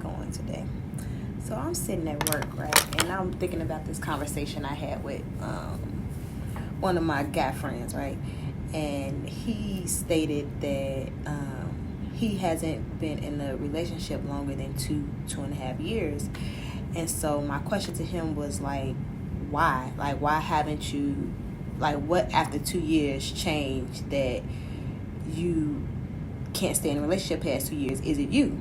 going today. So I'm sitting at work, right, and I'm thinking about this conversation I had with one of my guy friends, right, and he stated that he hasn't been in a relationship longer than 2.5 years, and so my question to him was like, why? Like, why haven't you, like, what after 2 years changed that you can't stay in a relationship past 2 years? Is it you?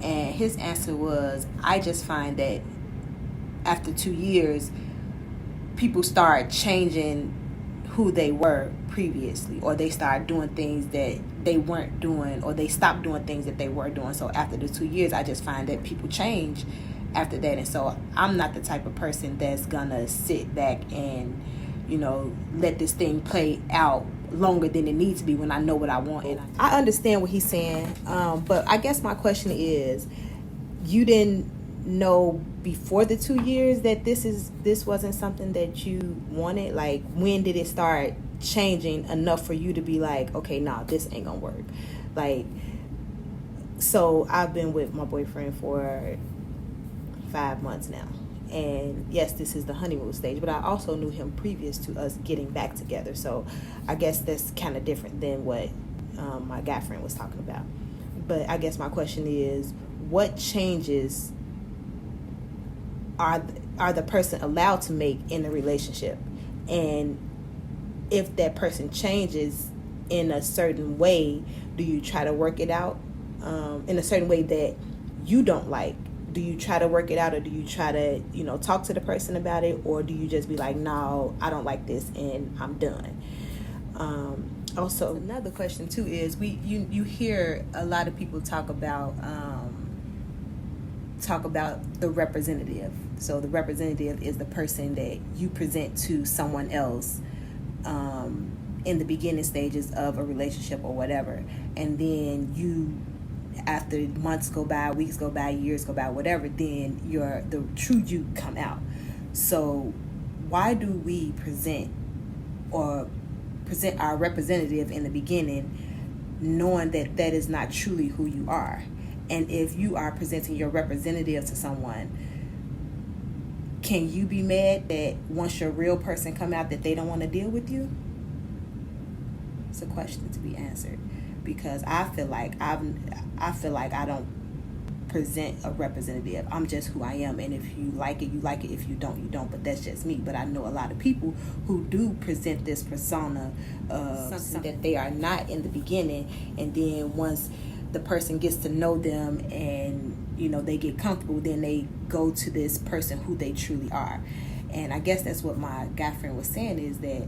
And his answer was, I just find that after 2 years, people start changing who they were previously, or they start doing things that they weren't doing, or they stopped doing things that they were doing. So after the 2 years, I just find that people change after that. And so I'm not the type of person that's gonna sit back and, let this thing play out longer than it needs to be when I know what I want. And I understand what he's saying, but I guess my question is, you didn't know before the 2 years that this wasn't something that you wanted? Like, when did it start changing enough for you to be like, okay, nah, this ain't gonna work? Like, so I've been with my boyfriend for 5 months now, and yes, this is the honeymoon stage, but I also knew him previous to us getting back together. So I guess that's kind of different than what my guy friend was talking about. But I guess my question is, what changes are the person allowed to make in a relationship? And if that person changes in a certain way, do you try to work it out in a certain way that you don't like? Do you try to work it out, or do you try to, talk to the person about it? Or do you just be like, no, I don't like this and I'm done? Also, another question too is, you hear a lot of people talk about the representative. So the representative is the person that you present to someone else in the beginning stages of a relationship or whatever, and then you, after months go by, weeks go by, years go by, whatever, then the true you come out. So why do we present our representative in the beginning, knowing that that is not truly who you are? And if you are presenting your representative to someone, can you be mad that once your real person come out that they don't want to deal with you? It's a question to be answered, because I feel like I don't present a representative. I'm just who I am, and if you like it, you like it. If you don't, you don't. But that's just me. But I know a lot of people who do present this persona of something that they are not in the beginning, and then once the person gets to know them and they get comfortable, then they go to this person who they truly are. And I guess that's what my guy friend was saying, is that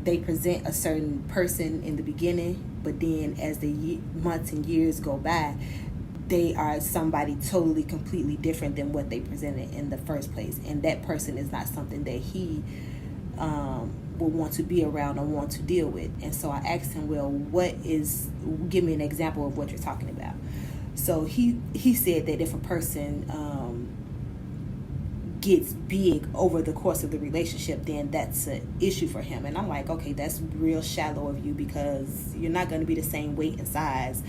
they present a certain person in the beginning, but then as the months and years go by, they are somebody totally, completely different than what they presented in the first place. And that person is not something that he will want to be around or want to deal with. And so I asked him, well, give me an example of what you're talking about. So he said that if a person gets big over the course of the relationship, then that's an issue for him. And I'm like, okay, that's real shallow of you, because you're not going to be the same weight and size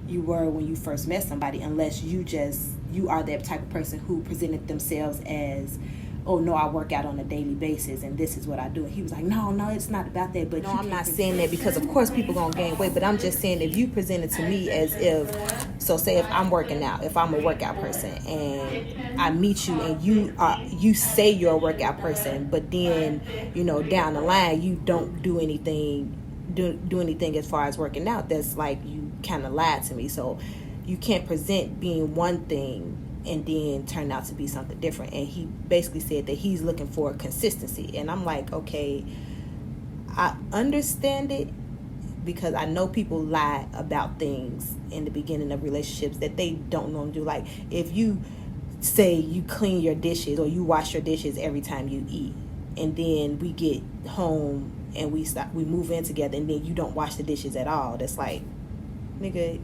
you were when you first met somebody, unless you are that type of person who presented themselves as, oh no, I work out on a daily basis and this is what I do. And he was like, no, it's not about that. But no, I'm not saying that, because of course people gonna gain weight, but I'm just saying, if you present it to me as if, so say if I'm working out, if I'm a workout person and I meet you and you say you're a workout person, but then down the line you don't do anything as far as working out, that's like you kind of lied to me. So you can't present being one thing and then turn out to be something different. And he basically said that he's looking for consistency. And I'm like, okay, I understand it, because I know people lie about things in the beginning of relationships that they don't normally do. Like, if you say you clean your dishes or you wash your dishes every time you eat, and then we get home and we move in together, and then you don't wash the dishes at all, that's like, nigga,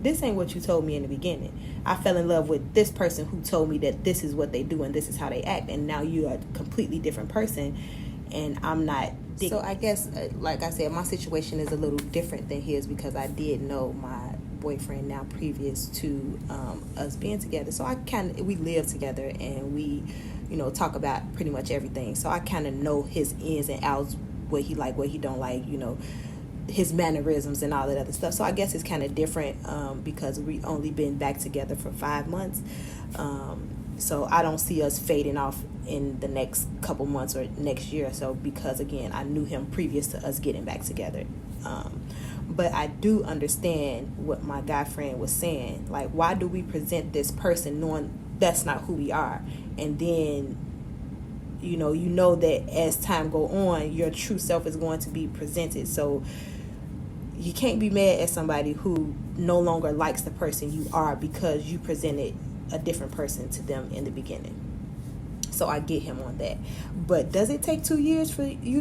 this ain't what you told me in the beginning. I fell in love with this person who told me that this is what they do and this is how they act, and now you're a completely different person, and I'm not. So I guess, like I said, my situation is a little different than his, because I did know my boyfriend now previous to us being together. So we live together, and we, talk about pretty much everything. So I kind of know his ins and outs, what he like, what he don't like, his mannerisms and all that other stuff. So I guess it's kind of different because we only been back together for 5 months. So I don't see us fading off in the next couple months or next year or so, because again, I knew him previous to us getting back together. But I do understand what my guy friend was saying. Like, why do we present this person knowing that's not who we are? And then, you know that as time go on, your true self is going to be presented. So you can't be mad at somebody who no longer likes the person you are because you presented a different person to them in the beginning. So I get him on that. But does it take 2 years for you